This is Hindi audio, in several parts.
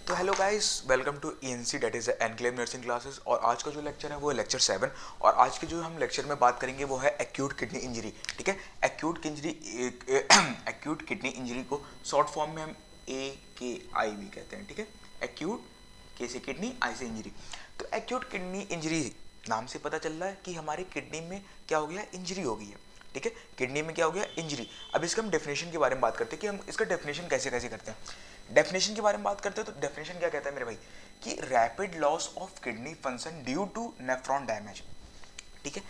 तो hello guys, welcome to ENC that is enclave nursing classes. और आज का जो लेक्चर है वो है लेक्चर 7। और आज के जो हम लेक्चर में बात करेंगे वो है एक्यूट किडनी इंजरी। ठीक है, एक्यूट किडनी इंजरी को शॉर्ट फॉर्म में हम AKI भी कहते हैं। ठीक है, एक्यूट के से किडनी, आई से इंजरी। तो एक्यूट किडनी इंजरी नाम से पता चल रहा है कि हमारी किडनी में क्या हो गया, इंजरी हो गई है। ठीक है, किडनी में क्या हो गया, इंजरी। अब इसका हम डेफिनेशन के बारे में बात करते हैं कि हम इसका डेफिनेशन कैसे कैसे करते हैं। डेफिनेशन के बारे में बात करते हैं तो डेफिनेशन क्या कहता है मेरे भाई, कि rapid loss of kidney function due to nephron damage. ठीक है,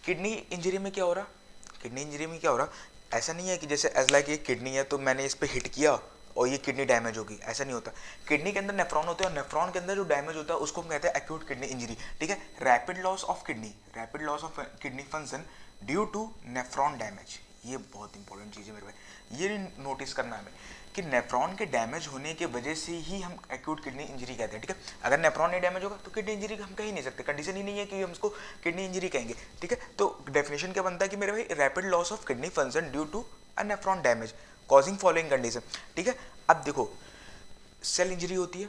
किडनी इंजरी में क्या हो रहा, किडनी इंजरी में क्या हो रहा, ऐसा नहीं है कि जैसे एज लाइक ये किडनी है तो मैंने इस पर हिट किया और ये किडनी डैमेज होगी, ऐसा नहीं होता। किडनी के अंदर नेफ्रॉन होते हैं और नेफ्रॉन के अंदर जो डैमेज होता है उसको हम कहते हैं एक्यूट किडनी इंजरी। ठीक है, rapid loss of kidney function due to nephron damage. ये बहुत इंपॉर्टेंट चीज़ है मेरे भाई, ये नोटिस करना है हमें कि नेफ्रॉन के डैमेज होने की वजह से ही हम एक्यूट किडनी इंजरी कहते हैं। ठीक है, अगर नेफ्रॉन नहीं डैमेज होगा तो किडनी इंजरी हम कह ही नहीं सकते, कंडीशन ही नहीं है कि हम उसको किडनी इंजरी कहेंगे। ठीक है, तो डेफिनेशन क्या बनता है कि मेरे भाई rapid loss of kidney function due to a nephron damage causing following condition. ठीक है, अब देखो सेल इंजरी होती है,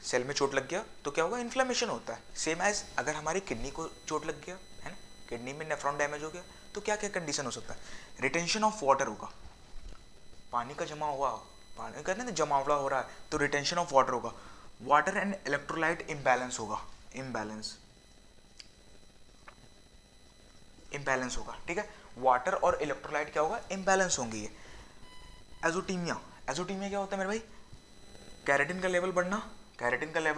सेल में चोट लग गया तो क्या होगा, इन्फ्लेमेशन होता है। सेम एज अगर हमारी किडनी को चोट लग गया है ना, किडनी में नेफ्रॉन डैमेज हो गया तो क्या क्या कंडीशन हो सकता है, रिटेंशन ऑफ वाटर होगा, पानी का जमा हुआ, पानी का ना जमावड़ा हो रहा है तो रिटेंशन ऑफ वाटर होगा। वाटर एंड इलेक्ट्रोलाइट इम्बैलेंस होगा, इम्बैलेंस होगा। ठीक है, वाटर और इलेक्ट्रोलाइट क्या होगा, इम्बैलेंस होंगे। ये एजोटीमिया, एजोटीमिया क्या होता है मेरे भाई, कैरेटिन का लेवल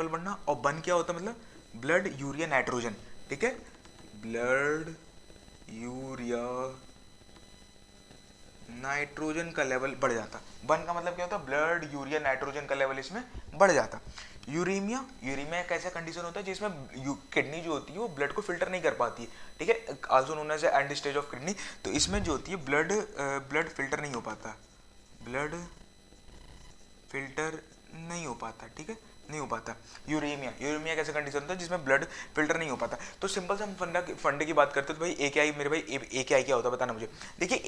बढ़ना और बन क्या होता है मतलब ब्लड यूरिया नाइट्रोजन। ठीक है, ब्लड यूरिया नाइट्रोजन का लेवल बढ़ जाता। बन का मतलब क्या होता है, ब्लड यूरिया नाइट्रोजन का लेवल इसमें बढ़ जाता। यूरीमिया एक ऐसा कंडीशन होता है जिसमें किडनी जो होती है वो ब्लड को फिल्टर नहीं कर पाती है। ठीक है, also known as end stage of kidney. तो इसमें जो होती है ब्लड फिल्टर नहीं हो पाता, ब्लड फिल्टर नहीं हो पाता। ठीक है, नहीं हो पाता। यूरेमिया कैसे कंडीशन होता है जिसमें ब्लड फिल्टर नहीं हो पाता। तो सिंपल से हम फंडे की बात करते हैं तो भाई AKI मेरे भाई AKI क्या होता है बताना मुझे। देखिए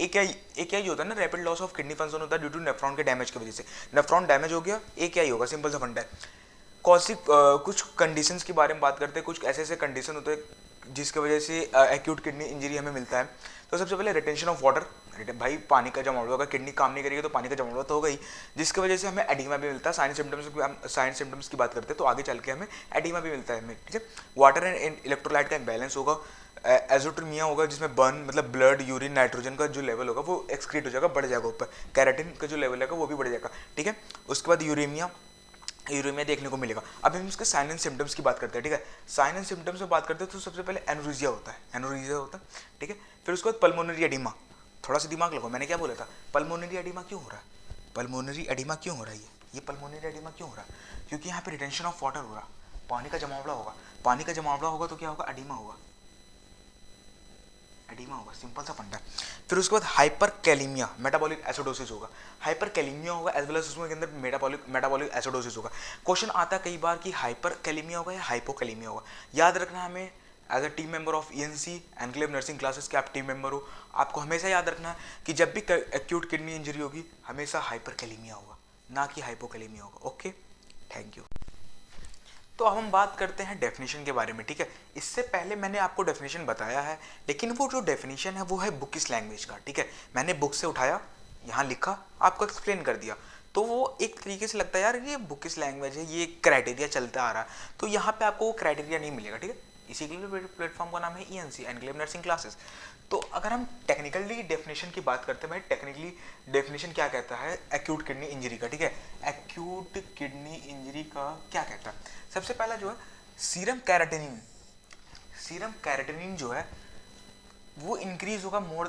AKI जो होता है ना, rapid loss of kidney function होता है ड्यू टू नेफ्रॉन के डैमेज की वजह से। नेफ्रॉन डैमेज हो गया, AKI होगा, सिंपल सा फंडा है। कुछ कंडीशंस के बारे में बात करते हैं, कुछ ऐसे ऐसे कंडीशन होते हैं जिसकी वजह से एक्यूट किडनी इंजरी हमें मिलता है। तो सबसे पहले रिटेंशन ऑफ वाटर, भाई पानी का जमावड़ा होगा, किडनी काम नहीं करेगी तो पानी का जमावड़ा तो होगा ही, जिसकी वजह से हमें एडिमा भी मिलता है। साइन सिम्टम्स की बात करते हैं तो आगे चल के हमें एडिमा भी मिलता है हमें। ठीक है, वाटर एंड इलेक्ट्रोलाइट का इम्बैलेंस होगा। एजोटोमिया होगा जिसमें बर्न मतलब ब्लड यूरिन नाइट्रोजन का जो लेवल होगा वो एक्सक्रीट हो जाएगा, बढ़ जाएगा ऊपर। कैरेटिन का जो लेवल है वो भी बढ़ जाएगा। ठीक है, उसके बाद यूरेमिया देखने को मिलेगा। अब हम इसके साइन एंड सिम्टम्स की बात करते हैं। ठीक है, साइन एंड सिम्टम्स में बात करते हैं तो सबसे पहले एनोरेक्सिया होता है। ठीक है, फिर उसके बाद पल्मोनरी एडिमा। थोड़ा सा दिमाग लगाओ, मैंने क्या बोला था, पल्मोनरी एडिमा क्यों हो रहा है, ये पल्मोनरी एडिमा क्यों हो रहा है, क्योंकि यहाँ पे रिटेंशन ऑफ वाटर हो रहा, पानी का जमावड़ा होगा तो क्या होगा, एडिमा होगा, सिंपल सा फंडा। फिर उसके बाद हाइपरकैलेमिया, मेटाबॉलिक एसिडोसिस होगा, हाइपरकैलेमिया होगा एज वेल एज उसके अंदर मेटाबॉलिक एसिडोसिस होगा। क्वेश्चन आता है कई बार कि हाइपरकैलेमिया होगा या हाइपोकैलेमिया होगा। याद रखना हमें as a team member of ENC enclave nursing classes के आप टीम मेंबर हो, आपको हमेशा याद रखना है कि जब भी एक्यूट किडनी इंजरी होगी हमेशा हाइपरकैलेमिया होगा, ना कि हाइपोकैलेमिया होगा। Okay, thank you. तो अब हम बात करते हैं डेफिनेशन के बारे में। ठीक है, इससे पहले मैंने आपको डेफिनेशन बताया है, लेकिन वो जो डेफिनेशन है वो है बुकिश लैंग्वेज का। ठीक है, मैंने बुक से उठाया, यहाँ लिखा, आपको एक्सप्लेन कर दिया, तो वो एक तरीके से लगता है यार ये बुकिश लैंग्वेज है, ये क्राइटेरिया चलता आ रहा है, तो यहाँ पे आपको वो क्राइटेरिया नहीं मिलेगा। ठीक है, इसी के लिए प्लेटफॉर्म का नाम है ENC एनक्लेव नर्सिंग क्लासेस। तो अगर हम टेक्निकली डेफिनेशन की बात करते हैं, भाई टेक्निकली डेफिनेशन क्या कहता है एक्यूट किडनी इंजरी का। ठीक है, एक्यूट किडनी इंजरी का क्या कहता है, सबसे पहला जो है सीरम कैरेटिनिन जो है वो इंक्रीज होगा मोर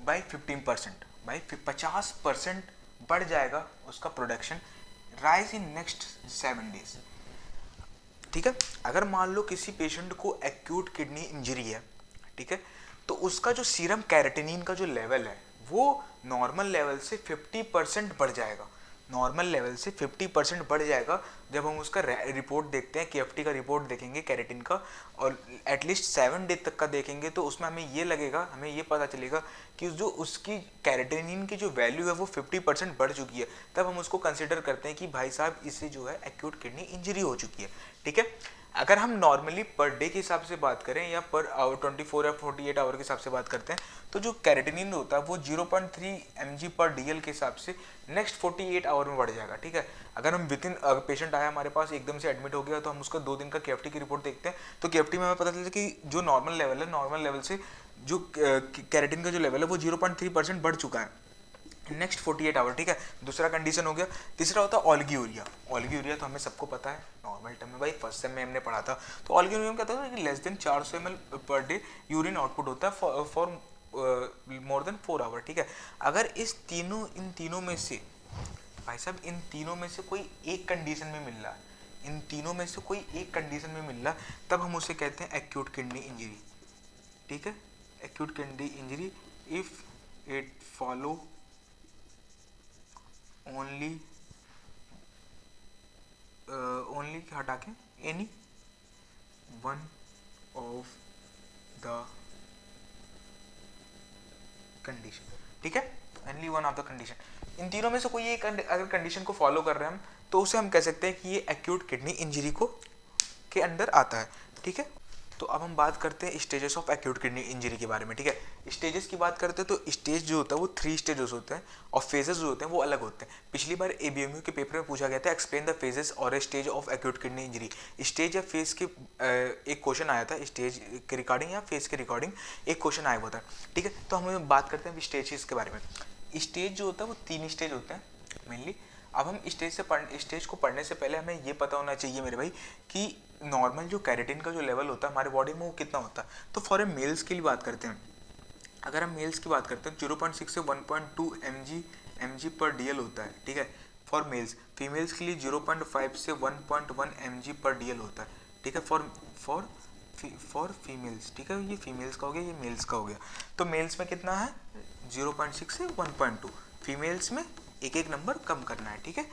बाई 15%, बाई 50% बढ़ जाएगा उसका production, rise in next 7 days. ठीक है, अगर मान लो किसी पेशेंट को एक्यूट किडनी इंजरी है, ठीक है, तो उसका जो सीरम कैरेटिनिन का जो लेवल है वो नॉर्मल लेवल से 50% बढ़ जाएगा। नॉर्मल लेवल से 50% बढ़ जाएगा जब हम उसका रिपोर्ट देखते हैं, KFT का रिपोर्ट देखेंगे केराटिन का, और एटलीस्ट 7 डे तक का देखेंगे, तो उसमें हमें ये लगेगा, हमें ये पता चलेगा कि जो उसकी केराटिनिन की जो वैल्यू है वो 50% बढ़ चुकी है। तब हम उसको कंसिडर करते हैं कि भाई साहब इससे जो है एक्यूट किडनी इंजरी हो चुकी है। ठीक है, अगर हम नॉर्मली पर डे के हिसाब से बात करें या पर आवर 24 या 48 आवर के हिसाब से बात करते हैं, तो जो कैरेटिनिन होता है वो 0.3 mg/dl के हिसाब से नेक्स्ट 48 आवर में बढ़ जाएगा। ठीक है, अगर हम विद इन पेशेंट आया हमारे पास एकदम से एडमिट हो गया, तो हम उसका 2 दिन का KFT की रिपोर्ट देखते हैं, तो KFT में हमें पता चलता है कि जो नॉर्मल लेवल है, नॉर्मल लेवल से जो कैरेटिन का जो लेवल है वो 0.3% बढ़ चुका है नेक्स्ट 48 आवर। ठीक है, दूसरा कंडीशन हो गया। तीसरा होता है ऑल्गीयूरिया। ऑल्गीयूरिया तो हमें सबको पता है नॉर्मल टाइम में, भाई फर्स्ट सेम में हमने पढ़ा था। तो ऑल्गीयूरिया में क्या होता है कि less than 400 ml per day urine output होता है फॉर मोर देन 4 आवर। ठीक है, अगर इन तीनों में से भाई साहब इन तीनों में से कोई एक कंडीशन में मिल रहा है, इन तीनों में से कोई एक कंडीशन में मिल रहा है, तब हम उसे कहते हैं एक्यूट किडनी इंजरी। ठीक है, acute kidney injury if it follow only हटा के any one of the condition. ठीक है, only one of the condition, इन तीनों में से कोई एक अगर कंडीशन को फॉलो कर रहे हैं हम, तो उसे हम कह सकते हैं कि ये एक्यूट किडनी इंजरी को के अंदर आता है। ठीक है, तो अब हम बात करते हैं stages of acute kidney injury के बारे में। ठीक है, स्टेजेस की बात करते हैं तो स्टेज जो होता है वो 3 स्टेजेस होते हैं, और फेजेस जो होते हैं वो अलग होते हैं। पिछली बार ABMU के पेपर में पूछा गया था एक्सप्लेन द फेजेस और a stage of acute kidney injury. Stage या फेज के एक क्वेश्चन आया था, स्टेज के रिकॉर्डिंग या फेज के रिकॉर्डिंग एक क्वेश्चन आया हुआ था। ठीक है, तो हम बात करते हैं स्टेजेस के बारे में। स्टेज जो होता है वो 3 स्टेज होते हैं मेनली। अब हम स्टेज को पढ़ने से पहले हमें ये पता होना चाहिए मेरे भाई कि नॉर्मल जो कैरेटिन का जो लेवल होता है हमारे बॉडी में वो कितना होता है। तो फॉर ए मेल्स के लिए बात करते हैं, अगर हम मेल्स की बात करते हैं 0.6 से 1.2 mg/dl होता है। ठीक है, फॉर मेल्स। फीमेल्स के लिए 0.5 से 1.1 mg/dl होता है। ठीक है, फॉर फीमेल्स। ठीक है, ये फीमेल्स का हो गया, ये मेल्स का हो गया। तो मेल्स में कितना है 0.6 से 1.2, फीमेल्स में एक नंबर कम करना है। ठीक है,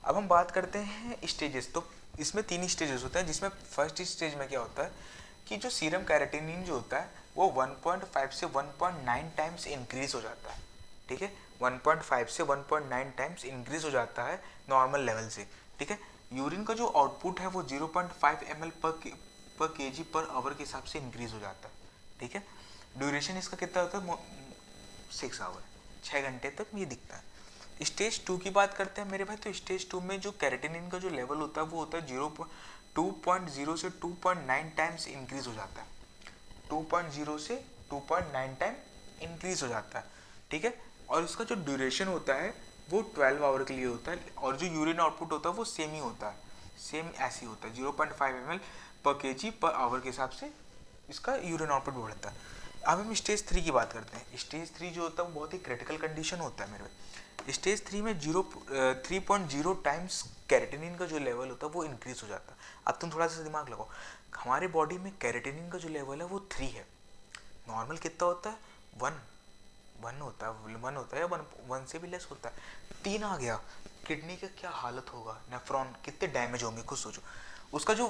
अब हम बात करते हैं स्टेजेस। तो इसमें 3 स्टेजेस होते हैं, जिसमें फर्स्ट स्टेज में क्या होता है कि जो सीरम कैरेटिनिन जो होता है वो 1.5 से 1.9 टाइम्स इंक्रीज हो जाता है। ठीक है, 1.5 से 1.9 टाइम्स इंक्रीज हो जाता है नॉर्मल लेवल से। ठीक है, यूरिन का जो आउटपुट है वो 0.5 ml पर kg पर आवर के हिसाब से इंक्रीज हो जाता है। ठीक है, ड्यूरेशन इसका कितना होता है 6 आवर, 6 घंटे तक ये दिखता है। स्टेज 2 की बात करते हैं मेरे भाई, तो स्टेज 2 में जो कैरेटिनिन का जो लेवल होता है वो होता है 2.0 से 2.9 टाइम्स इंक्रीज हो जाता है। 2.0 से 2.9 टाइम इंक्रीज हो जाता है। ठीक है, और इसका जो ड्यूरेशन होता है वो 12 आवर के लिए होता है, और जो यूरिन आउटपुट होता है वो सेम ही होता है, सेम ऐसे ही होता है 0.5 ml पर kg पर आवर के हिसाब से इसका यूरिन आउटपुट बढ़ता है। अब हम स्टेज 3 की बात करते हैं। स्टेज 3 जो होता है वो बहुत ही क्रिटिकल कंडीशन होता है मेरे भाई। स्टेज 3 में 3.0 टाइम्स कैरेटिनिन का जो लेवल होता है वो इंक्रीज हो जाता है। अब तुम थोड़ा सा दिमाग लगाओ, हमारे बॉडी में कैरेटिनिन का जो लेवल है वो 3 है, नॉर्मल कितना होता है 1 होता है या 1 से भी लेस होता है, 3 आ गया, किडनी का क्या हालत होगा, नेफ्रॉन कितने डैमेज होंगे खुद सोचो। उसका जो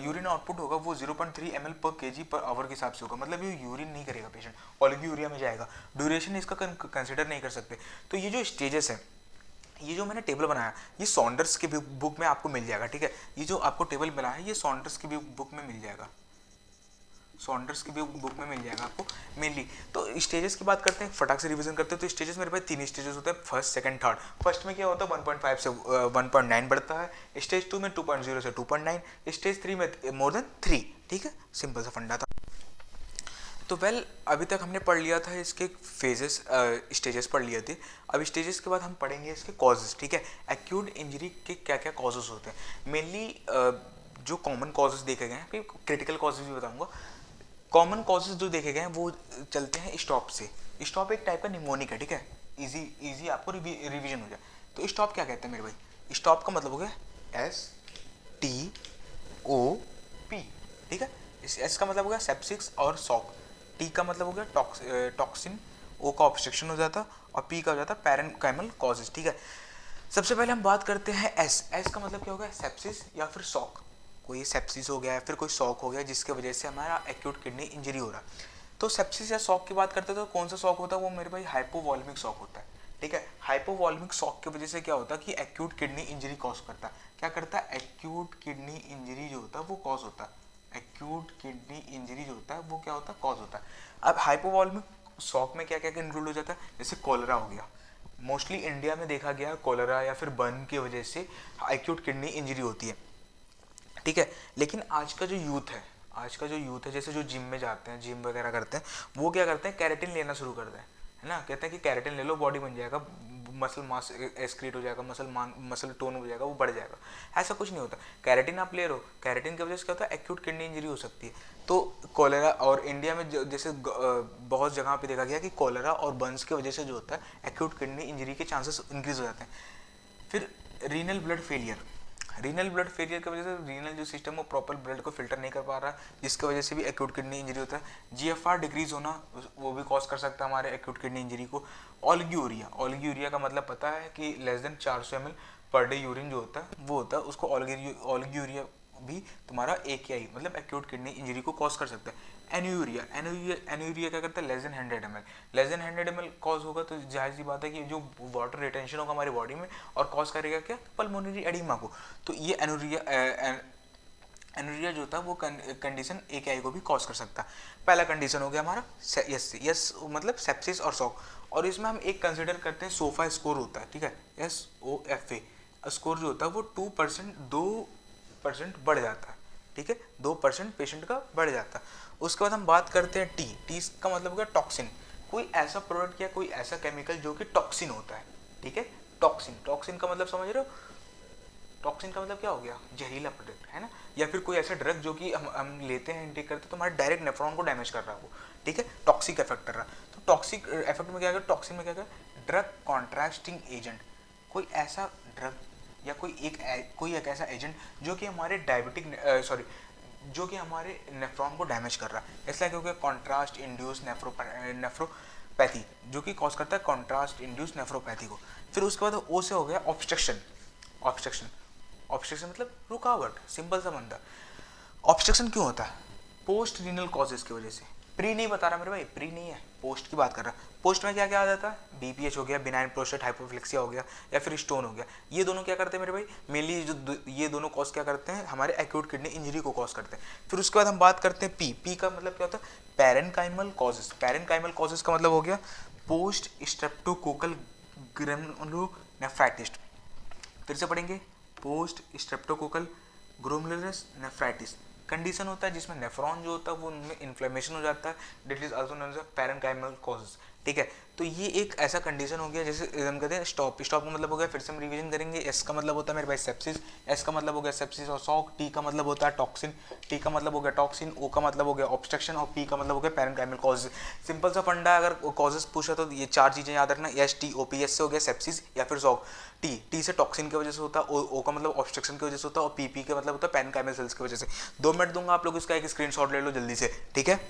यूरिन आउटपुट होगा वो 0.3 ml पर kg पर आवर के हिसाब से होगा, मतलब ये यूरिन नहीं करेगा पेशेंट, ओलिगोयूरिया में जाएगा। ड्यूरेशन इसका कंसिडर नहीं कर सकते। तो ये जो स्टेजेस है, ये जो मैंने टेबल बनाया ये सॉन्डर्स की बुक में आपको मिल जाएगा। ठीक है, ये जो आपको टेबल बनाया है ये सॉन्डर्स की बुक में मिल जाएगा, सॉन्डर्स की बुक में मिल जाएगा आपको मेनली। तो स्टेजेस की बात करते हैं, फटाक से रिवीजन करते हैं। तो स्टेजेस मेरे पास 3 स्टेजेस होते हैं, फर्स्ट सेकंड थर्ड। फर्स्ट में क्या होता है 1.5 से 1.9 बढ़ता है, स्टेज 2 में 2.0 से 2.9, स्टेज 3 में मोर देन 3। ठीक है, सिंपल सा फंडा था। तो अभी तक हमने पढ़ लिया था इसके फेजेस, स्टेजेस पढ़ लिए थे। अब स्टेजेस के बाद हम पढ़ेंगे इसके कॉजेस। ठीक है, एक्यूट इंजरी के क्या क्या कॉजेस होते हैं। मेनली जो कॉमन कॉजेस देखे गए हैं, फिर क्रिटिकल कॉजेस भी बताऊंगा। कॉमन कॉजेज जो देखे गए हैं वो चलते हैं स्टॉप से। स्टॉप एक टाइप का निमोनिक है। ठीक है, इजी आपको रिवीजन हो जाए। तो स्टॉप क्या कहते हैं मेरे भाई, स्टॉप का मतलब हो गया STOP। ठीक है, इस S का मतलब हो गया सेप्सिस और शॉक, T का मतलब हो गया टॉक्सिन, O का ऑब्स्ट्रक्शन हो जाता, और P का हो जाता पैरेनकाइमल कॉजेज। ठीक है, सबसे पहले हम बात करते हैं एस। एस का मतलब क्या होगा? सेप्सिस या फिर शॉक। कोई सेप्सिस हो गया या फिर कोई शॉक हो गया जिसके वजह से हमारा एक्यूट किडनी इंजरी हो रहा है। तो सेप्सिस या शॉक की बात करते हैं तो कौन सा शॉक होता है? वो मेरे भाई हाइपोवॉल्मिक शॉक होता है, ठीक है। हाइपोवॉल्मिक शॉक की वजह से क्या होता है कि एक्यूट किडनी इंजरी कॉज करता है। क्या करता है? एक्यूट किडनी इंजरी जो होता है वो कॉज होता है। एक्यूट किडनी इंजरी जो होता है वो क्या होता है? कॉज होता है। अब हाइपोवॉल्मिक शॉक में क्या क्या इंक्लूड हो जाता है? जैसे कोलेरा हो गया, मोस्टली इंडिया में देखा गया कोलेरा या फिर बर्न की वजह से एक्यूट किडनी इंजरी होती है, ठीक है। लेकिन आज का जो यूथ है, आज का जो यूथ है, जैसे जो जिम में जाते हैं, जिम वगैरह करते हैं, वो क्या करते हैं? कैरेटिन लेना शुरू करते हैं, है ना। कहते हैं कि कैरेटिन ले लो, बॉडी बन जाएगा, मसल मास एक्सक्रीट हो जाएगा, मसल टोन हो जाएगा, वो बढ़ जाएगा। ऐसा कुछ नहीं होता। कैरेटिन आप ले रहे हो, कैरेटिन की वजह से क्या होता है? एक्यूट किडनी इंजरी हो सकती है। तो कोलेरा, और इंडिया में जैसे बहुत जगह पे देखा गया कि कोलेरा और बर्न्स की वजह से जो होता है एक्यूट किडनी इंजरी के चांसेस इंक्रीज हो जाते हैं। फिर renal blood failure. Renal blood failure की वजह से रीनल जो सिस्टम वो प्रॉपर ब्लड को फिल्टर नहीं कर पा रहा, जिसकी वजह से भी एक्यूट किडनी इंजरी होता है। जीएफआर डिक्रीज होना वो भी कॉज कर सकता है हमारे एक्यूट किडनी इंजरी को। ओलिगोयूरिया, ओलिगोयूरिया का मतलब पता है कि less than 400 ml per day urine जो होता है वो होता है, उसको ओलिगोयूरिया भी तुम्हारा AKI मतलब एक्यूट किडनी इंजरी को कॉज कर सकता है। एन्यूरिया, एन्यूरिया क्या करता है? Less than 100 ml, less than 100 ml cause होगा तो जाहिर सी बात है कि जो वाटर रिटेंशन होगा हमारी बॉडी में और कॉज करेगा क्या? पल्मोनरी एडिमा को। तो ये एन्यूरिया जो होता है वो कंडीशन AKI को भी कॉज कर सकता है। पहला कंडीशन हो गया हमारा यस मतलब सेप्सिस और शॉक। और इसमें हम एक कंसिडर करते हैं सोफा स्कोर होता है, ठीक है, SOFA स्कोर जो होता है वो 2% बढ़ जाता है, ठीक है, 2% पेशेंट का बढ़ जाता है। उसके बाद हम बात करते हैं टी का मतलब क्या? टॉक्सिन। कोई ऐसा प्रोडक्ट या कोई ऐसा केमिकल जो कि टॉक्सिन होता है, ठीक है। टॉक्सिन का मतलब समझ रहे हो? टॉक्सिन का मतलब क्या हो गया? जहरीला प्रोडक्ट, है ना। या फिर कोई ऐसा ड्रग जो कि हम लेते हैं, इंटेक करते हैं तो हमारे डायरेक्ट नेफ्रॉन को डैमेज कर रहा है वो, ठीक है, टॉक्सिक इफेक्ट कर रहा है। तो टॉक्सिक इफेक्ट में क्या है? टॉक्सिन में क्या है? Drug contrasting agent. कोई ऐसा ड्रग या कोई एक ऐसा एजेंट जो कि हमारे जो कि हमारे नेफ्रॉन को डैमेज कर रहा है। इसलिए क्योंकि कॉन्ट्रास्ट इंड्यूस नेफ्रोपैथी जो कि कॉज करता है कॉन्ट्रास्ट इंड्यूस नेफ्रोपैथी को। फिर उसके बाद ओ से हो गया ऑब्स्ट्रक्शन। ऑब्स्ट्रक्शन मतलब रुकावट, सिंपल सा बंदा। ऑब्स्ट्रक्शन क्यों होता है? पोस्ट रीनल कॉजेज की वजह से। प्री नहीं बता रहा मेरे भाई, प्री नहीं है, पोस्ट की बात कर रहा। पोस्ट में क्या क्या आ जाता है? BPH हो गया, बिनाइन प्रोस्टेट हाइपोफ्लेक्सिया हो गया, या फिर स्टोन हो गया। ये दोनों क्या करते हैं मेरे भाई? मेनली जो ये दोनों कॉज क्या करते हैं? हमारे एक्यूट किडनी इंजरी को कॉज करते हैं। फिर उसके बाद हम बात करते हैं पी का मतलब क्या होता है? पैरेनकाइमल कॉजेज। पैरेनकाइमल कॉजेज का मतलब हो गया पोस्ट स्ट्रेप्टोकोकल ग्रैनुलोनेफ्राइटिस। फिर से पढ़ेंगे, post streptococcal glomerulus nephritis condition होता है जिसमें नेफ्रॉन जो होता है वो उनमें इन्फ्लेमेशन हो जाता है, that is also known as parenchymal causes, ठीक है। तो ये एक ऐसा कंडीशन हो गया जैसे हम कहते हैं स्टॉप का मतलब हो गया, फिर से हम रिवीजन करेंगे। एस का मतलब होता है मेरे भाई सेप्सिस, एस का मतलब हो गया सेप्सिस और शॉक, टी का मतलब होता है टॉक्सिन, टी का मतलब हो गया टॉक्सिन, ओ का मतलब हो गया ऑब्स्ट्रक्शन और पी का मतलब हो गया पैरेनकाइमल कॉजेज। सिंपल सा फंडा, अगर कॉजेज पूछा तो ये 4 चीजें याद रखना, STOP, एस से हो गया सेप्सिस या फिर शॉक, टी से टॉक्सिन की वजह से होता है, ओ का मतलब ऑब्स्ट्रक्शन की वजह से होता है और पी का मतलब होता है पैरेनकाइमल सेल्स की वजह से। 2 मिनट दूंगा, आप लोग इसका एक स्क्रीनशॉट ले लो जल्दी से, ठीक है।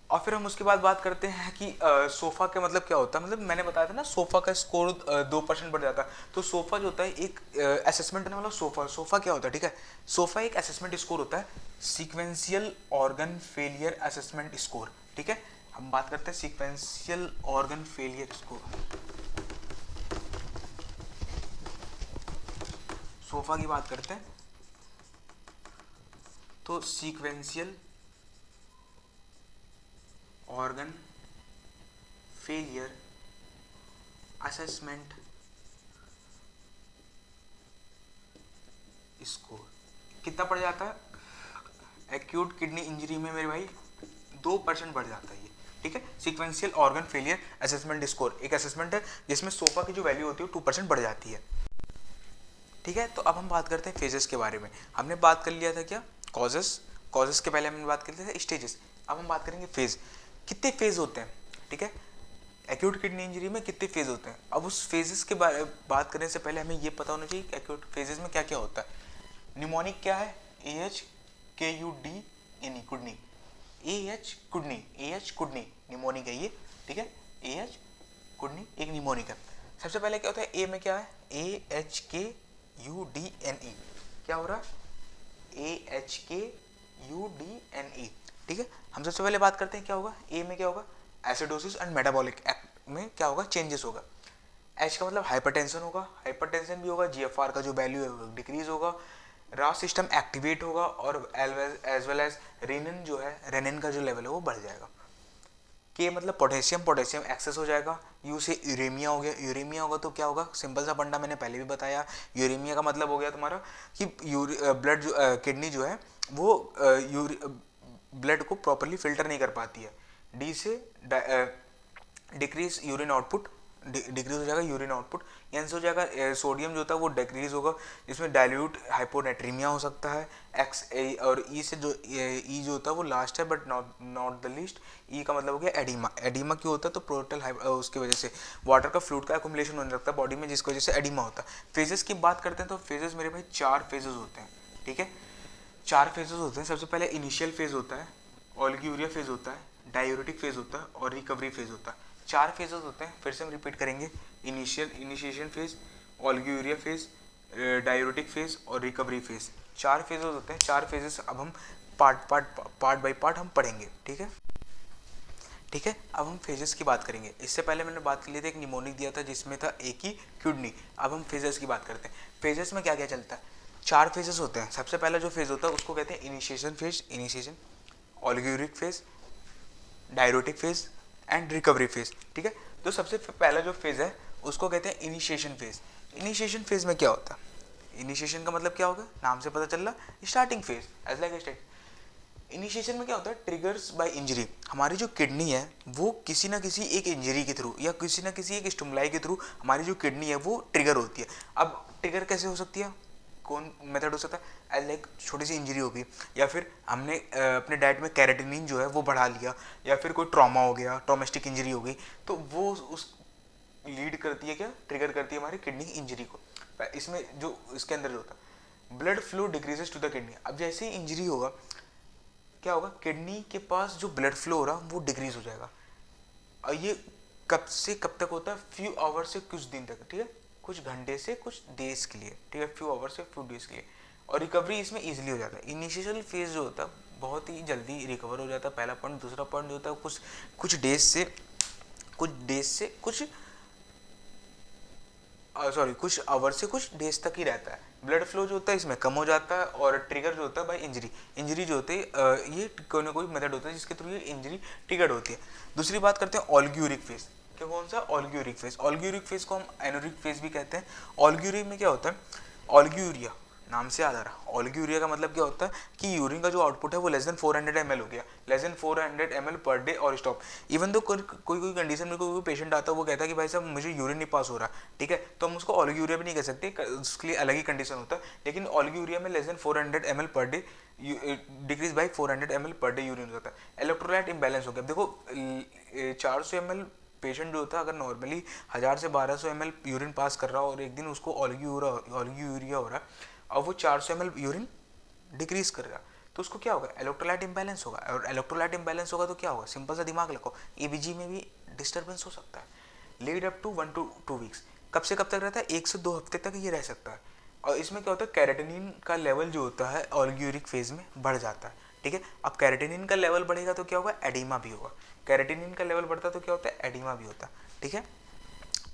और फिर हम उसके बाद बात करते हैं कि सोफा का मतलब क्या होता है। मतलब मैंने बताया था ना सोफा का स्कोर 2% बढ़ जाता है। तो सोफा जो होता है एक असेसमेंट करने वाला सोफा क्या होता है, ठीक है। सोफा एक असेसमेंट स्कोर होता है, sequential organ failure assessment score, ठीक है। हम बात करते हैं sequential organ failure score. Sofa की बात करते हैं तो sequential organ failure assessment score कितना पड़ जाता है? एक्यूट किडनी इंजरी में मेरे भाई 2% बढ़ जाता है ये, ठीक है। Sequential organ failure assessment score एक असेसमेंट है जिसमें सोफा की जो वैल्यू होती है 2% बढ़ जाती है, ठीक है। तो अब हम बात करते हैं फेजेस के बारे में। हमने बात कर लिया था क्या? कॉजेस के पहले हमने बात कर लिया था स्टेजेस। अब हम बात करेंगे फेज। कितने फेज होते हैं, ठीक है। एक्यूट किडनी इंजरी में कितने फेज होते हैं? अब उस फेजेस के बारे बात करने से पहले हमें ये पता होना चाहिए कि एक्यूट फेजेस में क्या क्या होता है। निमोनिक क्या है? AHKUD कुडनी, AH कुडनी निमोनिक है ये, ठीक है। AH किडनी एक निमोनिक है। सबसे पहले क्या होता है, ए में क्या है, AHKUDNE, क्या हो रहा है, AHKUDNE, ठीक है। हम सबसे पहले बात करते हैं क्या होगा, ए में क्या होगा, एसिडोसिस एंड मेटाबॉलिक एक्ट में क्या होगा, चेंजेस होगा। एच का मतलब हाइपरटेंशन होगा, हाइपरटेंशन भी होगा, GFR का जो वैल्यू है वो डिक्रीज होगा, रास सिस्टम एक्टिवेट होगा, और एज वेल एज रेनिन जो है, रेनिन का जो लेवल है वो बढ़ जाएगा। के मतलब पोटेशियम, पोटेशियम एक्सेस हो जाएगा। यू से यूरेमिया हो गया, यूरेमिया होगा तो क्या होगा, सिंपल सा फंडा मैंने पहले भी बताया, यूरेमिया का मतलब हो गया तुम्हारा कि ब्लड जो किडनी जो है वो ब्लड को प्रॉपरली फिल्टर नहीं कर पाती है। डी से डिक्रीज यूरिन आउटपुट, डिक्रीज हो जाएगा यूरिन आउटपुट। एन से हो जाएगा सोडियम जो होता है वो डिक्रीज होगा, जिसमें डाइल्यूट हाइपोनेट्रीमिया हो सकता है। एक्स और ई से जो ई जो होता है वो लास्ट है बट नॉट द लीस्ट। ई का मतलब हो गया एडिमा। एडिमा क्यों होता है, तो प्रोटल उसकी वजह से वाटर का फ्लूइड का एक्युमुलेशन होने लगता है बॉडी में, जिसकी वजह से एडिमा होता है। फेजेस की बात करते हैं तो फेजेस मेरे भाई 4 फेजेस होते हैं, ठीक है। 4 फेजेस होते हैं। सबसे पहले इनिशियल फेज होता है, ओलिगोयूरिया फेज होता है, डायूरेटिक फेज होता है और रिकवरी फेज होता है। 4 फेजेस होते हैं, फिर से हम रिपीट करेंगे, initiation phase, oliguria phase, diuretic phase और रिकवरी फेज। 4 फेजेस होते हैं। 4 फेजेस अब हम पार्ट बाय पार्ट हम पढ़ेंगे, ठीक है। ठीक है, अब हम फेजेस की बात करेंगे। इससे पहले मैंने बात कर ली थी, एक निमोनिक दिया था जिसमें था एक ही किडनी। अब हम फेजेस की बात करते हैं। फेजेस में क्या क्या चलता है, 4 फेजेस होते हैं। सबसे पहला जो फेज होता है उसको कहते हैं initiation phase, initiation, oliguric phase, diuretic phase and recovery phase, ठीक है। तो सबसे पहला जो फेज है उसको कहते हैं इनिशिएशन फेज। इनिशिएशन फेज में क्या होता है, इनिशिएशन का मतलब क्या होगा, नाम से पता चल रहा, starting phase as like start. Initiation में क्या होता है, ट्रिगर्स बाय इंजरी। हमारी जो किडनी है वो किसी ना किसी एक इंजरी के थ्रू या किसी ना किसी एक स्टिमुलाई के थ्रू हमारी जो किडनी है वो ट्रिगर होती है। अब ट्रिगर कैसे हो सकती है, कौन मेथड हो सकता है, लाइक छोटी सी इंजरी होगी, या फिर हमने अपने डाइट में कैरेटिनिन जो है वो बढ़ा लिया, या फिर कोई ट्रॉमा हो गया, ट्रॉमेस्टिक इंजरी हो गई, तो वो उस लीड करती है, क्या ट्रिगर करती है हमारी किडनी इंजरी को। इसमें जो इसके अंदर जो होता है blood flow decreases to the kidney. अब जैसे ही इंजरी होगा क्या होगा, किडनी के पास जो ब्लड फ्लो हो रहा वो डिक्रीज हो जाएगा। और ये कब से कब तक होता है, फ्यू आवर से कुछ दिन तक, ठीक है, कुछ घंटे से कुछ डेज के लिए, ठीक है, फ्यू आवर से फ्यू डेज के लिए। और रिकवरी इसमें इजीली हो जाता है। इनिशियल फेज जो होता है बहुत ही जल्दी रिकवर हो जाता है, पहला पॉइंट। दूसरा पॉइंट जो होता है कुछ डेज से कुछ आवर से कुछ डेज तक ही रहता है। ब्लड फ्लो जो होता है इसमें कम हो जाता है, और ट्रिगर जो होता है बाय इंजरी जो होती है, ये कोई ना कोई मेथड होता है जिसके थ्रू ये इंजरी ट्रिगर होती है। दूसरी बात करते हैं ओलिगोयूरिक फेज। क्या कौन सा, ओलिगोयूरिक फेज। ओलिगोयूरिक फेज को हम एनोरिक फेज भी कहते हैं। ओलिगोयूरिक में क्या होता है, ओलिगोयूरिया नाम से याद आ रहा, ओलिगोयूरिया का मतलब क्या होता है कि यूरिन का जो आउटपुट है वो लेस देन 400 ml हो गया, less than 400 ml per day और स्टॉप। इवन तो कोई कंडीशन में कोई पेशेंट आता है वो कहता है कि भाई साहब मुझे यूरिन नहीं पास हो रहा, ठीक है, तो हम उसको ओलिगोयूरिया भी नहीं कह सकते, उसके लिए अलग ही कंडीशन होता है। लेकिन ओलिगोयूरिया में less than 400 ml per day decrease by 400 ml per day urine होता है। इलेक्ट्रोलाइट इम्बैलेंस हो गया। देखो 400 ml पेशेंट जो होता है अगर नॉर्मली 1000 से 1200 ml यूरिन पास कर रहा हो और एक दिन उसको ओलिगोयूरिया हो रहा है और वो 400 ml यूरिन डिक्रीज करेगा, तो उसको क्या होगा, इलेक्ट्रोलाइट इम्बैलेंस होगा। और इलेक्ट्रोलाइट इम्बैलेंस होगा तो क्या होगा, सिंपल सा दिमाग लगाओ, एबीजी में भी डिस्टर्बेंस हो सकता है। Lead up to 1 to 2 weeks. कब से कब तक रहता है, 1 से 2 हफ्ते तक ये रह सकता है। और इसमें क्या होता है, कैरेटिनिन का लेवल जो होता है ओलिगोयूरिक फेज में बढ़ जाता है, ठीक है। अब कैरेटिनिन का लेवल बढ़ेगा तो क्या होगा, एडिमा भी होगा। कैरेटिनिन का लेवल बढ़ता है तो क्या होता है, एडिमा भी होता है, ठीक है।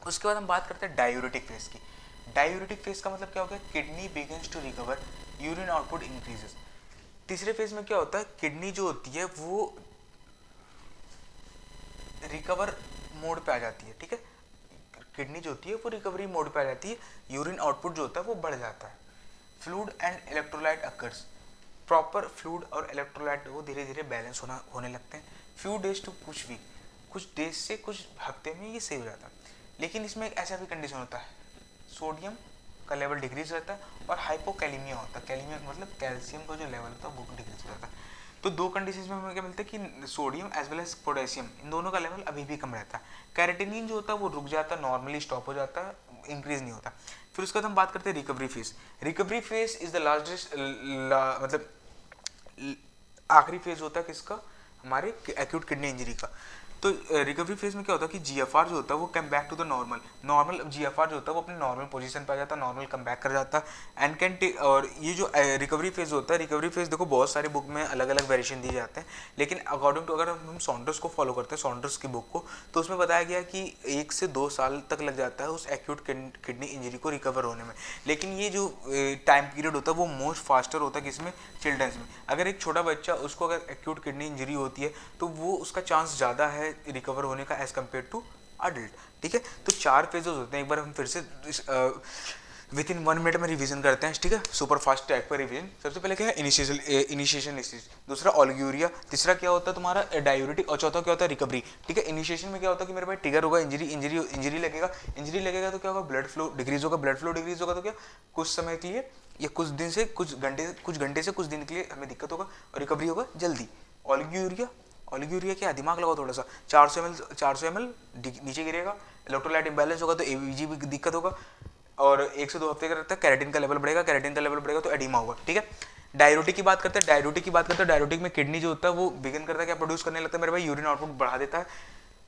उसके बाद हम बात करते हैं डायूरेटिक फेज की। डायूरेटिक फेज का मतलब क्या होगा, kidney begins to recover, urine output increases. तीसरे फेज में क्या होता है, किडनी जो होती है वो रिकवर मोड पे आ जाती है, ठीक है। किडनी जो होती है वो रिकवरी मोड पे आ जाती है, यूरिन आउटपुट जो होता है वो बढ़ जाता है। Fluid and electrolyte occurs. Proper fluid और इलेक्ट्रोलाइट वो धीरे धीरे बैलेंस होने लगते हैं। फ्यू डेज टू कुछ वीक, कुछ डेज से कुछ हफ्ते में ये सही हो जाता है। लेकिन इसमें एक ऐसा भी कंडीशन होता है, सोडियम का लेवल डिक्रीज रहता है और हाइपोकैलेमिया होता है। कैलेमिया मतलब कैल्शियम का जो लेवल होता है वो डिक्रीज हो जाता है। तो दो कंडीशन में हमें क्या मिलता है कि sodium as well as potassium, इन दोनों का लेवल अभी भी कम रहता है। कैरेटिनिन जो होता है वो रुक जाता है, नॉर्मली स्टॉप हो जाता है, इंक्रीज नहीं होता। फिर उसके बाद हम बात करते हैं recovery phase. Recovery phase is the largest मतलब आखिरी फेज होता है किसका, हमारे एक्यूट किडनी इंजरी का। तो रिकवरी फेज में क्या होता है कि जीएफआर जो होता है वो come back to the normal GFR जो होता है वो अपने नॉर्मल पोजीशन पे आ जाता है, नॉर्मल कम बैक कर जाता है एंड कैन टेक। और ये जो रिकवरी फेज होता है, रिकवरी फेज देखो बहुत सारे बुक में अलग अलग वेरिएशन दिए जाते हैं, लेकिन अकॉर्डिंग टू अगर हम सॉन्डर्स को फॉलो करते हैं, सॉन्डर्स की बुक को, तो उसमें बताया गया कि 1 से 2 साल तक लग जाता है उस एक्यूट किडनी इंजरी को रिकवर होने में। लेकिन ये जो टाइम पीरियड होता है वो मोस्ट फास्टर होता है किसमें, चिल्ड्रंस में। अगर एक छोटा बच्चा उसको अगर एक्यूट किडनी इंजरी होती है तो वो उसका चांस ज़्यादा है रिकवर होने का एज कम्पेयर टू अडल्ट। ठीक है, तो 4 फेजेस होते हैं। एक बार हम फिर से विद इन 1 मिनट में रिवीजन करते हैं, ठीक है, सुपर फास्ट टाइप का रिवीजन। सबसे पहले क्या है, इनिशिएशन स्टेज, दूसरा ओलिगोरिया, तीसरा क्या होता है तुम्हारा डायूरेटिक, और चौथा क्या होता है रिकवरी। ठीक है, इनिशिएशन में क्या होता है कि मेरे भाई ट्रिगर होगा, इंजरी लगेगा तो क्या होगा, ब्लड फ्लो डिक्रीज होगा तो क्या कुछ समय के लिए या कुछ दिन से कुछ घंटे से कुछ दिन के लिए हमें दिक्कत होगा और रिकवरी होगा जल्दी। ओलिगोरिया क्या है, दिमाग लगाओ थोड़ा सा, 400 ml नीचे गिरेगा, इलेक्ट्रोलाइट इंबैलेंस होगा तो एवीजी भी दिक्कत होगा, और 1 से 2 हफ्ते का रहता है, कैरेटिन का लेवल बढ़ेगा तो एडिमा होगा। ठीक है, डायरोटिक की बात करते हैं। डायरोटिक में किडनी जो होता है वो बिगिन करता है क्या, प्रोड्यूस करने लगता है मेरे भाई, यूरिन आउटपुट बढ़ा देता है,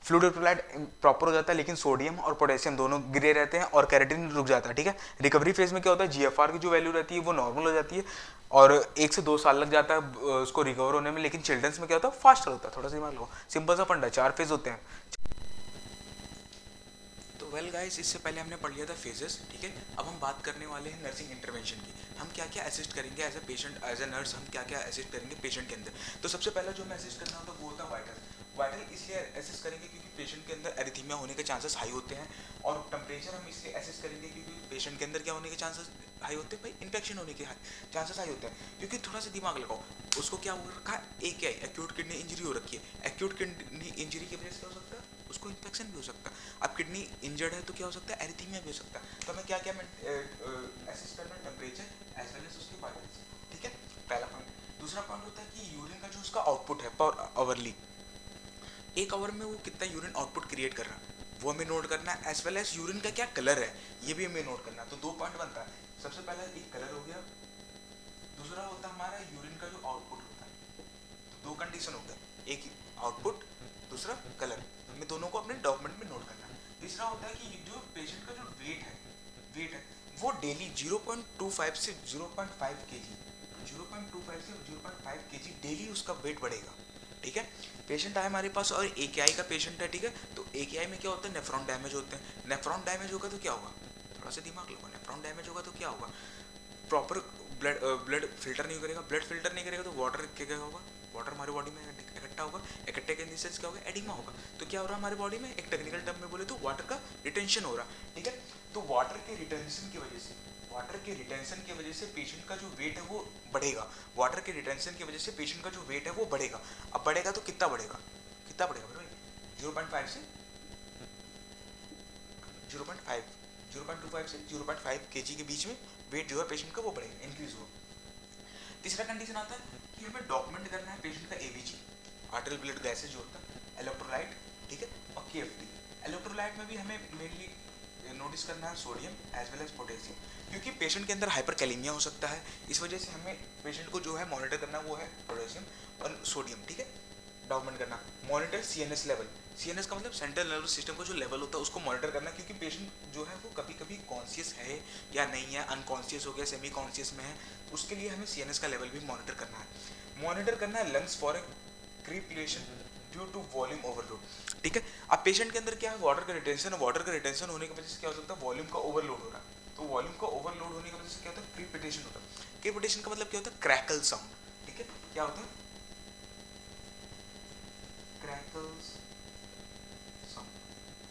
फ्लूइड इलेक्ट्रोलाइट प्रॉपर हो जाता है, लेकिन सोडियम और पोटेशियम दोनों गिरे रहते हैं और कैरेटिन रुक जाता है। ठीक है, रिकवरी फेज में क्या होता है, जीएफआर की जो वैल्यू रहती है वो नॉर्मल हो जाती है और 1 से 2 साल लग जाता है उसको रिकवर होने में, लेकिन चिल्ड्रंस में क्या होता है, फास्टर होता है। थोड़ा सा दिमाग लो, सिंपल सा फंडा, 4 फेज होते हैं। तो वेल गाइस, इससे पहले हमने पढ़ लिया था फेजेस। ठीक है, अब हम बात करने वाले हैं नर्सिंग इंटरवेंशन की। हम क्या क्या असिस्ट करेंगे as a patient, as a nurse हम क्या क्या असिस्ट करेंगे पेशेंट के अंदर। तो सबसे पहला जो हमें असिस्ट करना होता है वो होता है वाइटल इसलिए असिस्ट करेंगे क्योंकि पेशेंट के अंदर एरिथीमिया होने के चांसेस हाई होते हैं, और टेम्परेचर हम इसलिए असिस्ट करेंगे क्योंकि पेशेंट के अंदर क्या होने के चांसेस हाई होते हैं भाई, इन्फेक्शन होने के चांसेस हाई होते हैं। क्योंकि थोड़ा सा दिमाग लगाओ, उसको क्या हो रखा है, AKI एक्यूट किडनी इंजरी हो रखी है। एक्यूट किडनी इंजरी की वजह से क्या हो सकता है, उसको इन्फेक्शन भी हो सकता है। अब किडनी इंजर्ड है तो क्या हो सकता है, एरिथीमिया भी हो सकता है। तो हमें क्या क्या असिस्ट करना है, टेम्परेचर एज वेल एज उसके वाइटल्स। ठीक है, पहला पॉइंट। दूसरा पॉइंट होता है कि यूरिन का जो उसका आउटपुट है पर आवरली, 1 आवर में वो कितना यूरिन आउटपुट क्रिएट कर रहा है वो हमें नोट करना है, एज वेल एज यूरिन का क्या कलर है ये भी हमें नोट करना है। तो 2 पॉइंट बनता है, सबसे पहला एक कलर हो गया, दूसरा होता है हमारा यूरिन का जो आउटपुट होता है। तो 2 कंडीशन होता है, एक आउटपुट, दूसरा कलर, हमें दोनों को अपने डॉक्यूमेंट में नोट करना है। तीसरा होता है कि जो पेशेंट का जो वेट है वो डेली 0.25 से 0.5 kg, 0.25 से 0.5 kg डेली उसका वेट बढ़ेगा। ठीक है, पेशेंट आए हमारे पास और AKI का पेशेंट है। ठीक है, तो AKI में क्या होता है, नेफ्रॉन डैमेज होते हैं। नेफ्रॉन डैमेज होगा तो क्या होगा, थोड़ा सा दिमाग लगाओ, नेफ्रॉन डैमेज होगा तो क्या होगा, प्रॉपर ब्लड फिल्टर नहीं करेगा, ब्लड फिल्टर नहीं करेगा तो वाटर क्या होगा, वाटर हमारी बॉडी में इकट्ठा होगा, इकट्ठे के सेंस क्या होगा, एडिमा होगा। तो क्या हो रहा है हमारी बॉडी में, एक टेक्निकल टर्म में बोले तो वाटर का रिटेंशन हो रहा है। ठीक है, तो वाटर के रिटेंशन की वजह से पेशेंट का जो वेट है वो बढ़ेगा। वाटर के रिटेंशन की वजह से पेशेंट का जो वेट है वो बढ़ेगा। अब बढ़ेगा तो कितना बढ़ेगा भाई, 0.5 से 0.5 0.25 से 0.5 kg के बीच में वेट जो है पेशेंट का वो बढ़ेगा, इंक्रीज होगा। तीसरा कंडीशन आता है कि हमें डॉक्यूमेंट करना है पेशेंट का ABG, आर्टेरियल ब्लड गैसेज जो होता है, इलेक्ट्रोलाइट, ठीक है, और KFT। इलेक्ट्रोलाइट में भी हमें मेनली नोटिस करना है sodium as well as potassium, क्योंकि पेशेंट के अंदर हाइपरकैलेमिया हो सकता है, इस वजह से हमें पेशेंट को जो है मॉनिटर करना वो है पोटेशियम और सोडियम। ठीक है, डॉक्यूमेंट करना। मॉनिटर CNS लेवल, CNS का मतलब सेंट्रल नर्वस सिस्टम का जो लेवल होता है उसको मॉनिटर करना, क्योंकि पेशेंट जो है वो कभी कभी कॉन्शियस है या नहीं है, अनकॉन्शियस हो गया, सेमी कॉन्शियस में है, उसके लिए हमें CNS का लेवल भी मॉनिटर करना है। मॉनिटर करना है lungs for crepitation due to volume overload. ठीक है, अब पेशेंट के अंदर क्या है, वाटर का रिटेंशन है, वाटर का रिटेंशन होने की वजह से क्या हो सकता है, वॉल्यूम का ओवरलोड हो रहा है। तो वॉल्यूम का ओवरलोड होने की वजह से क्या होता है, क्रीपिटेशन होता है। क्रीपिटेशन का मतलब क्या होता है, क्रैकल साउंड। ठीक है, क्या होता है, क्रैकल्स साउंड।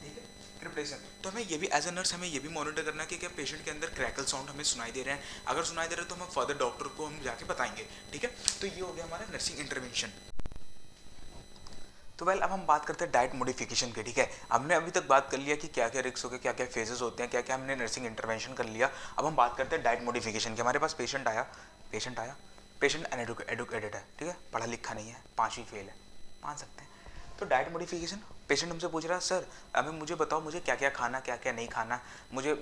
ठीक है, क्रीपिटेशन। तो हमें ये भी एज ए नर्स हमें ये भी मॉनिटर करना है कि क्या पेशेंट के अंदर क्रैकल साउंड हमें सुनाई दे रहे हैं। अगर सुनाई दे रहे हैं तो हम फर्दर डॉक्टर को हम जाके बताएंगे। ठीक है, तो ये हो गया हमारा नर्सिंग इंटरवेंशन। तो वेल अब हम बात करते हैं डाइट मॉडिफिकेशन की। ठीक है, हमने अभी तक बात कर लिया कि क्या क्या रिस्क हो गए, क्या क्या फेजेस होते हैं, क्या क्या हमने नर्सिंग इंटरवेंशन कर लिया। अब हम बात करते हैं डाइट मॉडिफिकेशन की। हमारे पास पेशेंट आया, पेशेंट अनएडुकेटेड है, ठीक है, पढ़ा लिखा नहीं है, 5वीं फेल है, मान सकते हैं। तो डाइट मॉडिफिकेशन, पेशेंट हमसे पूछ रहा है सर अभी मुझे बताओ मुझे क्या क्या खाना क्या क्या नहीं खाना, मुझे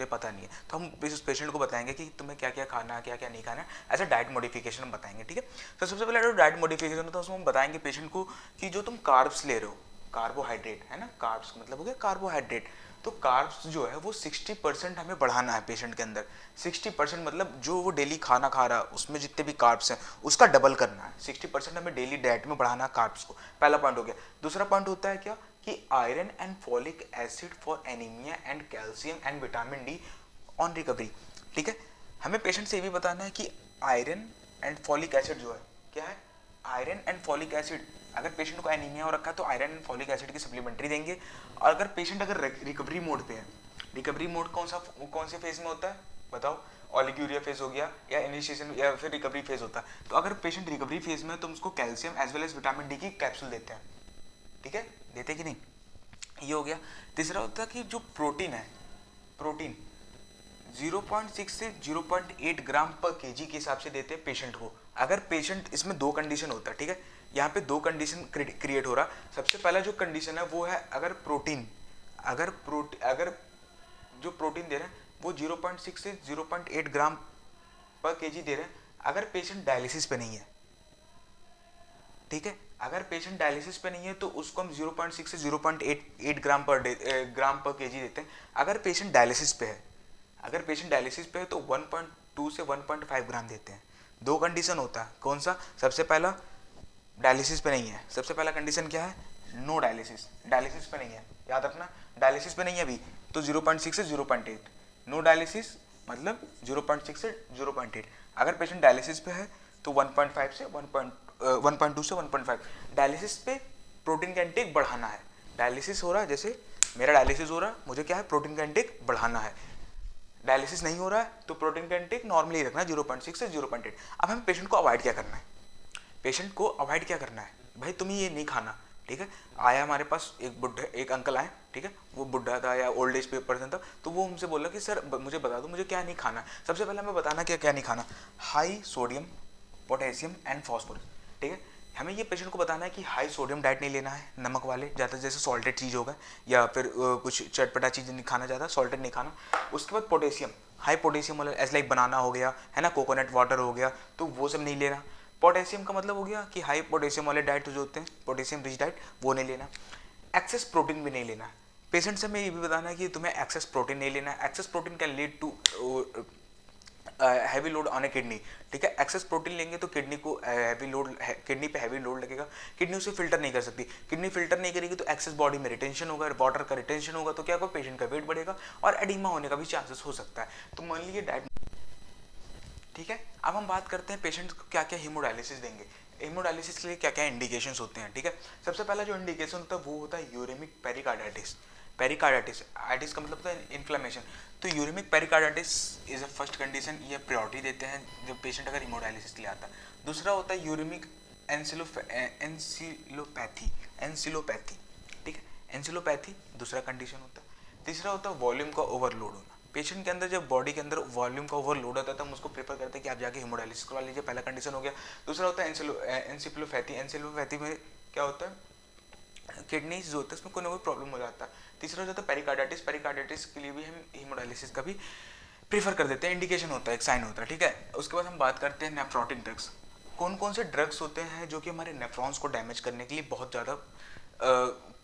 पता नहीं है। तो हम इस पेशेंट को बताएंगे कि तुम्हें क्या क्या खाना क्या क्या नहीं खाना है, ऐसा डाइट मॉडिफिकेशन हम बताएंगे। ठीक है, तो सबसे पहले जो डाइट मॉडिफिकेशन होता है उसमें हम बताएंगे पेशेंट को कि जो तुम कार्ब्स ले रहे हो कार्बोहाइड्रेट है ना, कार्ब्स मतलब हो गया कार्बोहाइड्रेट। तो कार्ब्स जो है वो 60% हमें बढ़ाना है पेशेंट के अंदर। 60% मतलब जो वो डेली खाना खा रहा है उसमें जितने भी कार्ब्स हैं उसका डबल करना है। 60% हमें डेली डाइट में बढ़ाना है कार्ब्स को, पहला पॉइंट हो गया। दूसरा पॉइंट होता है क्या कि iron and folic acid for anaemia and calcium and vitamin D on recovery. ठीक है, हमें पेशेंट से ये भी बताना है कि आयरन एंड फॉलिक एसिड जो है क्या है, आयरन एंड फॉलिक एसिड, अगर पेशेंट को एनीमिया हो रखा है तो आयरन एंड फॉलिक एसिड की सप्लीमेंट्री देंगे। और अगर पेशेंट अगर रिकवरी मोड पे है, रिकवरी मोड कौन से फेज में होता है बताओ, ओलिगोरिया फेज हो गया या इनिशिएशन या फिर रिकवरी फेज होता है। तो अगर पेशेंट रिकवरी फेज में है तो उसको calcium as well as vitamin D की कैप्सूल देते हैं। ठीक है, देते कि नहीं, ये हो गया। तीसरा होता है कि जो प्रोटीन है, प्रोटीन 0.6 से 0.8 ग्राम पर केजी के हिसाब से देते हैं पेशेंट को। अगर पेशेंट, इसमें दो कंडीशन होता है, ठीक है, यहाँ पे दो कंडीशन क्रिएट हो रहा। सबसे पहला जो कंडीशन है वो है अगर प्रोटीन, अगर जो प्रोटीन दे रहे हैं वो 0.6 से 0.8 ग्राम पर केजी दे रहे हैं, अगर पेशेंट डायलिसिस पे नहीं है। ठीक है, अगर पेशेंट डायलिसिस पे नहीं है तो उसको हम 0.6 से 0.8 ग्राम पर केजी देते हैं। अगर पेशेंट डायलिसिस पे है, अगर पेशेंट डायलिसिस पे है तो 1.2 से 1.5 ग्राम देते हैं। दो कंडीशन होता है, कौन सा, सबसे पहला डायलिसिस पे नहीं है, सबसे पहला कंडीशन क्या है, नो डायलिसिस, डायलिसिस पे नहीं है, याद रखना, डायलिसिस पे नहीं है अभी तो 0.6 से 0.8, नो डायलिसिस मतलब 0.6 से 0.8। अगर पेशेंट डायलिसिस पे है तो 1.5 से 1.2 से 1.5। डायलिसिस पे प्रोटीन का इंटेक बढ़ाना है, डायलिसिस हो रहा है, जैसे मेरा डायलिसिस हो रहा है, मुझे क्या है, प्रोटीन का इंटेक बढ़ाना है। डायलिसिस नहीं हो रहा है तो प्रोटीन का इंटेक नॉर्मली रखना है 0.6 से 0.8। अब हमें पेशेंट को अवॉइड क्या करना है, पेशेंट को अवॉइड क्या करना है, भाई तुम्हें ये नहीं खाना। ठीक है, आया हमारे पास एक बुढ़ा, एक अंकल आए, ठीक है, वो बुढ़ा था या ओल्ड एज पर्सन था, तो वो हमसे बोला कि सर मुझे बता दो मुझे क्या नहीं खाना। सबसे पहले हमें बताना क्या क्या नहीं खाना, high sodium, potassium and phosphorus. ठीक है, हमें ये पेशेंट को बताना है कि हाई सोडियम डाइट नहीं लेना है, नमक वाले ज़्यादा, जैसे सॉल्टेड चीज़ होगा या फिर कुछ चटपटा चीज़ नहीं खाना, ज़्यादा सॉल्टेड नहीं खाना। उसके बाद पोटेशियम, हाई पोटेशियम वाला एज लाइक बनाना हो गया है ना, कोकोनट वाटर हो गया, तो वो सब नहीं लेना। पोटेशियम का मतलब हो गया कि हाई पोटेशियम वाले डाइट जो होते हैं, पोटेशियम रिच डाइट, वो नहीं लेना। एक्सेस प्रोटीन भी नहीं लेना। पेशेंट से हमें ये भी बताना है कि तुम्हें एक्सेस प्रोटीन नहीं लेना है। Excess protein can lead to heavy load on a kidney. ठीक है, एक्सेस प्रोटीन लेंगे तो किडनी को हैवी लोड, किडनी पे हैवी लोड लगेगा, किडनी उसे फिल्टर नहीं कर सकती, किडनी फिल्टर नहीं करेगी तो एक्सेस बॉडी में रिटेंशन होगा, वाटर का रिटेंशन होगा, तो क्या होगा, पेशेंट का वेट बढ़ेगा और एडिमा होने का भी चांसेस हो सकता है। तो मान लीजिए डाइट। ठीक है, अब हम बात करते हैं पेशेंट को क्या क्या हीमोडायलिसिस देंगे, हीमोडायलिसिस के लिए क्या क्या इंडिकेशंस होते हैं। ठीक है, सबसे पहला जो इंडिकेशन होता है वो होता है यूरेमिक पेरिकार्डाइटिस। पेरिकार्डाइटिस, आइटिस का मतलब होता है इन्फ्लेमेशन, तो uraemic pericarditis is a first condition, ये प्रायोरिटी देते हैं जब पेशेंट अगर हीमोडायलिसिस के लिए आता है। दूसरा होता है यूरेमिक एंसिलोपैथी। ठीक है, एंसिलोपैथी दूसरा कंडीशन होता है। तीसरा होता है वॉल्यूम का ओवरलोड होना, पेशेंट के अंदर जब बॉडी के अंदर वॉल्यूम का ओवरलोड होता है तो हम उसको प्रेफर करते हैं कि आप जाके हीमोडायलिसिस करवा लीजिए, पहला कंडीशन हो गया। दूसरा होता है एंसिलोपैथी, एंसिलोपैथी में क्या होता है, किडनी जो होता है उसमें कोई ना कोई प्रॉब्लम हो जाता है। तीसरा हो जाता है पेरिकार्डाइटिस, पेरिकार्डाइटिस के लिए भी हम हीमोडायलिसिस का भी प्रीफर कर देते हैं, इंडिकेशन होता है, एक साइन होता है। ठीक है, उसके बाद हम बात करते हैं नेफ्रोटिक ड्रग्स। कौन कौन से ड्रग्स होते हैं जो कि हमारे नेफ्रॉन्स को डैमेज करने के लिए बहुत ज़्यादा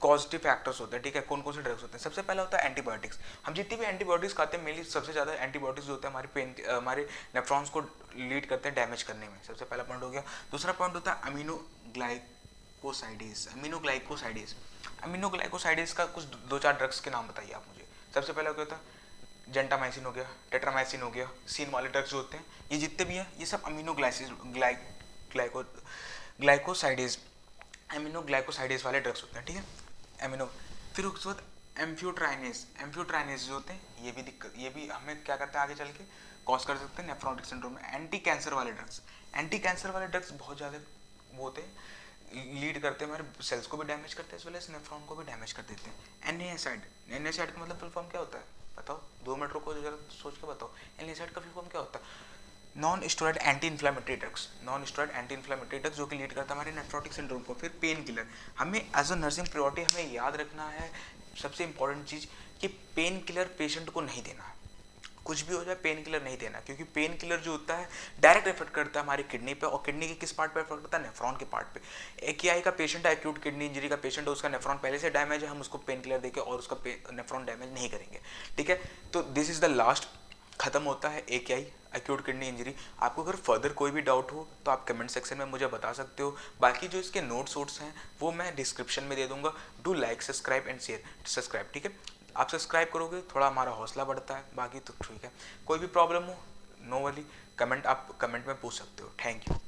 पॉजिटिव फैक्टर्स होते हैं। ठीक है, कौन कौन से ड्रग्स होते हैं, सबसे पहला होता है एंटीबायोटिक्स। हम जितनी भी एंटीबायोटिक्स खाते हैं मेनली सबसे ज़्यादा एंटीबायोटिक्स जो होते हैं हमारे पेन, हमारे नेफ्रॉन्स को लीड करते हैं डैमेज करने में, सबसे पहला पॉइंट हो गया। दूसरा पॉइंट होता है अमीनोग्लाइकोसाइडेज का कुछ दो चार ड्रग्स के नाम बताइए आप मुझे। सबसे पहला क्या होता है, जेंटामाइसिन हो गया, टेट्रामाइसिन हो गया, सीन वाले ड्रग्स जो होते हैं, ये जितने भी हैं ये सब अमीनोग्लाइकोसाइडेज वाले ड्रग्स होते हैं। ठीक है, फिर उसके बाद एम्फ्यूट्राइनेस जो होते हैं ये भी दिक्कत, ये भी हमें क्या करते हैं आगे चल के कॉज कर सकते हैं नेफ्रोटिक सिंड्रोम में। एंटी कैंसर वाले ड्रग्स बहुत ज़्यादा वो होते हैं, लीड करते हैं हमारे सेल्स को भी डैमेज करते हैं इस वजह से नेफ्रॉन को भी डैमेज कर देते हैं। एनएसाइड का मतलब फुल फॉर्म क्या होता है बताओ, 2 मिनट को जरा सोच के बताओ, एनएसाइड का फुल फॉर्म क्या होता है, non steroid anti inflammatory drugs जो कि लीड करता है हमारे नेफ्रोटिक सिंड्रोम को। फिर पेन किलर, हमें एज अ नर्सिंग प्रायोरिटी हमें याद रखना है सबसे इंपॉर्टेंट चीज़ कि पेन किलर पेशेंट को नहीं देना है। कुछ भी हो जाए पेन किलर नहीं देना, क्योंकि पेन किलर जो होता है डायरेक्ट इफेक्ट करता है हमारी किडनी पे, और किडनी के किस पार्ट पे इफेक्ट करता है, नेफ्रॉन के पार्ट पे। AKI का पेशेंट है, एक्यूट किडनी इंजरी का पेशेंट है, उसका नेफ्रॉन पहले से डैमेज है, हम उसको पेन किलर देके और उसका नेफ्रॉन डैमेज नहीं करेंगे, ठीक है। तो दिस इज द लास्ट, खत्म होता है AKI, एक्यूट किडनी इंजरी। आपको अगर फर्दर कोई भी डाउट हो तो आप कमेंट सेक्शन में मुझे बता सकते हो। बाकी जो इसके नोट्स वोट्स हैं वो मैं डिस्क्रिप्शन में दे दूंगा। Do like, subscribe and share, subscribe, ठीक है। आप सब्सक्राइब करोगे थोड़ा हमारा हौसला बढ़ता है, बाकी तो ठीक है। कोई भी प्रॉब्लम हो नो वरी, कमेंट आप कमेंट में पूछ सकते हो। Thank you.